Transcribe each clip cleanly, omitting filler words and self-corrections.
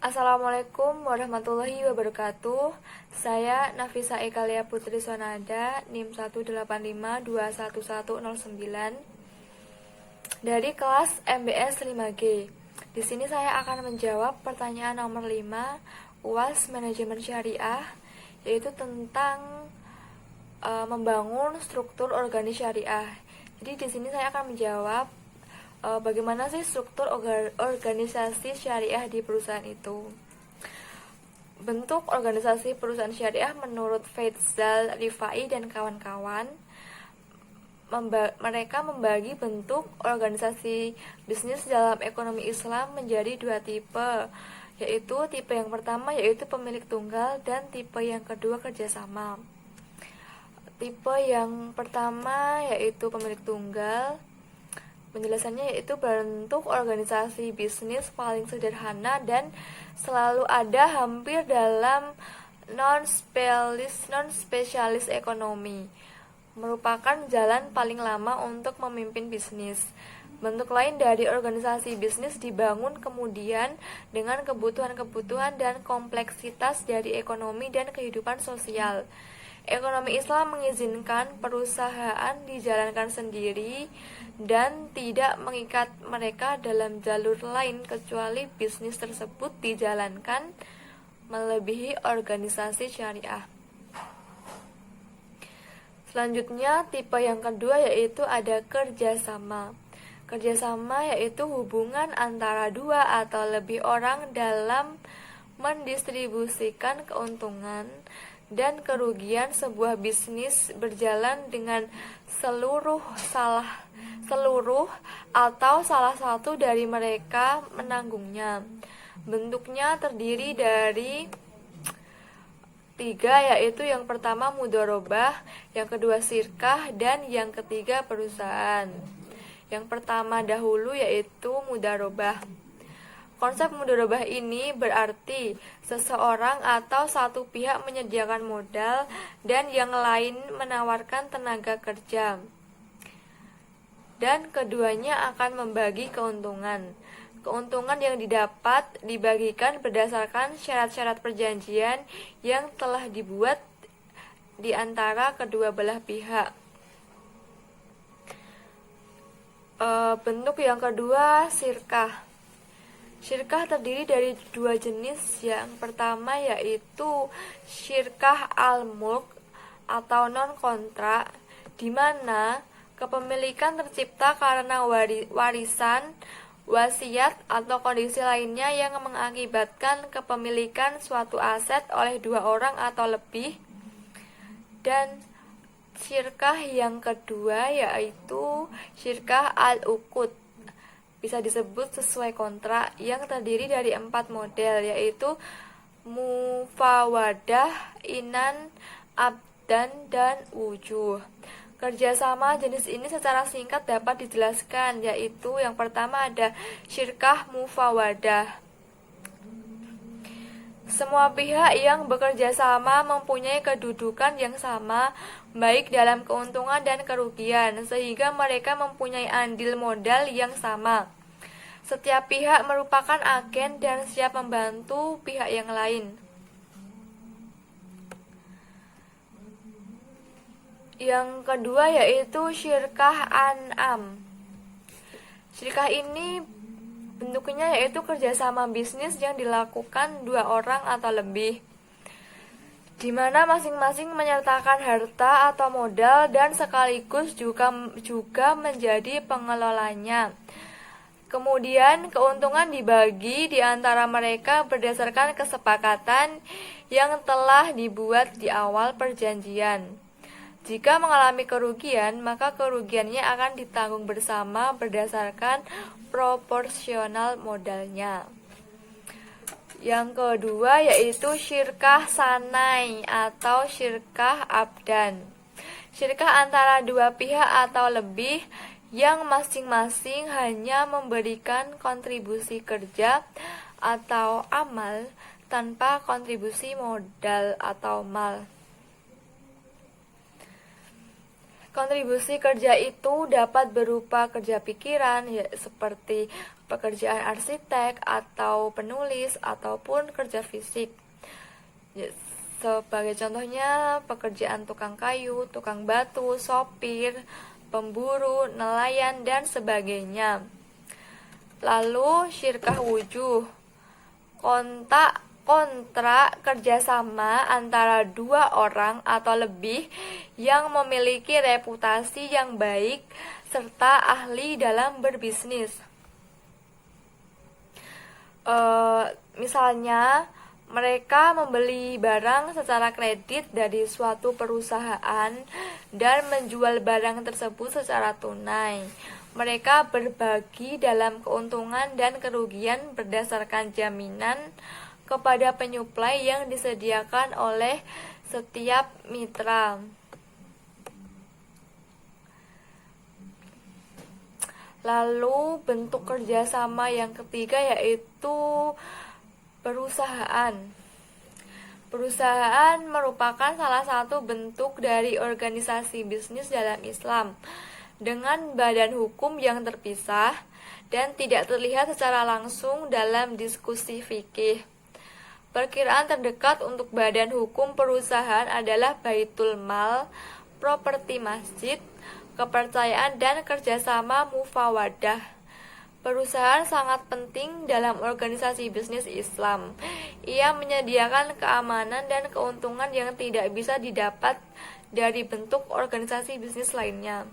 Assalamualaikum warahmatullahi wabarakatuh. Saya Nafisa Ekalia Putri Sonada, NIM 185211109 dari kelas MBS 5G. Di sini saya akan menjawab pertanyaan nomor 5 UAS Manajemen Syariah, yaitu tentang membangun struktur organis syariah. Jadi di sini saya akan menjawab bagaimana sih struktur organisasi syariah di perusahaan itu. Bentuk organisasi perusahaan syariah menurut Faitzal Rifai dan kawan-kawan, mereka membagi bentuk organisasi bisnis dalam ekonomi Islam menjadi dua tipe, yaitu tipe yang pertama yaitu pemilik tunggal dan tipe yang kedua kerjasama. Tipe yang pertama yaitu pemilik tunggal. Penjelasannya yaitu bentuk organisasi bisnis paling sederhana dan selalu ada hampir dalam non-spesialis ekonomi. Merupakan jalan paling lama untuk memimpin bisnis. Bentuk lain dari organisasi bisnis dibangun kemudian dengan kebutuhan-kebutuhan dan kompleksitas dari ekonomi dan kehidupan sosial. Ekonomi Islam mengizinkan perusahaan dijalankan sendiri dan tidak mengikat mereka dalam jalur lain kecuali bisnis tersebut dijalankan melebihi organisasi syariah. Selanjutnya, tipe yang kedua yaitu ada kerjasama. Kerjasama yaitu hubungan antara dua atau lebih orang dalam mendistribusikan keuntungan dan kerugian sebuah bisnis berjalan dengan seluruh atau salah satu dari mereka menanggungnya. Bentuknya terdiri dari 3, yaitu yang pertama mudharabah, yang kedua syirkah, dan yang ketiga perusahaan. Yang pertama dahulu yaitu mudharabah. Konsep mudharabah ini berarti seseorang atau satu pihak menyediakan modal dan yang lain menawarkan tenaga kerja. Dan keduanya akan membagi keuntungan. Keuntungan yang didapat dibagikan berdasarkan syarat-syarat perjanjian yang telah dibuat di antara kedua belah pihak. Bentuk yang kedua, syirkah. Syirkah terdiri dari dua jenis. Yang pertama yaitu syirkah al-mulk atau non-kontrak, di mana kepemilikan tercipta karena warisan, wasiat, atau kondisi lainnya yang mengakibatkan kepemilikan suatu aset oleh dua orang atau lebih. Dan syirkah yang kedua yaitu syirkah al-uqud, bisa disebut sesuai kontrak, yang terdiri dari 4 model, yaitu mufawadah, inan, abdan, dan wujuh. Kerjasama jenis ini secara singkat dapat dijelaskan, yaitu yang pertama ada syirkah mufawadah. Semua pihak yang bekerja sama mempunyai kedudukan yang sama, baik dalam keuntungan dan kerugian, sehingga mereka mempunyai andil modal yang sama. Setiap pihak merupakan agen dan siap membantu pihak yang lain. Yang kedua yaitu syirkah an'am. Syirkah ini bentuknya yaitu kerjasama bisnis yang dilakukan dua orang atau lebih, di mana masing-masing menyertakan harta atau modal dan sekaligus juga menjadi pengelolanya. Kemudian keuntungan dibagi di antara mereka berdasarkan kesepakatan yang telah dibuat di awal perjanjian. Jika mengalami kerugian, maka kerugiannya akan ditanggung bersama berdasarkan proporsional modalnya. Yang kedua yaitu syirkah sanai atau syirkah abdan. Syirkah antara dua pihak atau lebih yang masing-masing hanya memberikan kontribusi kerja atau amal tanpa kontribusi modal atau mal. Kontribusi kerja itu dapat berupa kerja pikiran, seperti pekerjaan arsitek atau penulis ataupun kerja fisik. Sebagai contohnya pekerjaan tukang kayu, tukang batu, sopir, pemburu, nelayan, dan sebagainya. Lalu syirkah wujuh, kontrak kerjasama antara dua orang atau lebih yang memiliki reputasi yang baik serta ahli dalam berbisnis. Misalnya, mereka membeli barang secara kredit dari suatu perusahaan dan menjual barang tersebut secara tunai. Mereka berbagi dalam keuntungan dan kerugian berdasarkan jaminan kepada penyuplai yang disediakan oleh setiap mitra. Lalu bentuk kerjasama yang ketiga yaitu perusahaan. Perusahaan merupakan salah satu bentuk dari organisasi bisnis dalam Islam dengan badan hukum yang terpisah dan tidak terlihat secara langsung dalam diskusi fikih. Perkiraan terdekat untuk badan hukum perusahaan adalah baitul mal, properti masjid, kepercayaan dan kerjasama mufawadah. Perusahaan sangat penting dalam organisasi bisnis Islam. Ia menyediakan keamanan dan keuntungan yang tidak bisa didapat dari bentuk organisasi bisnis lainnya.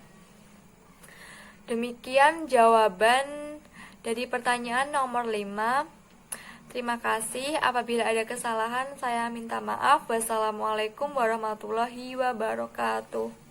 Demikian jawaban dari pertanyaan nomor 5. Terima kasih. Apabila ada kesalahan, saya minta maaf. Wassalamualaikum warahmatullahi wabarakatuh.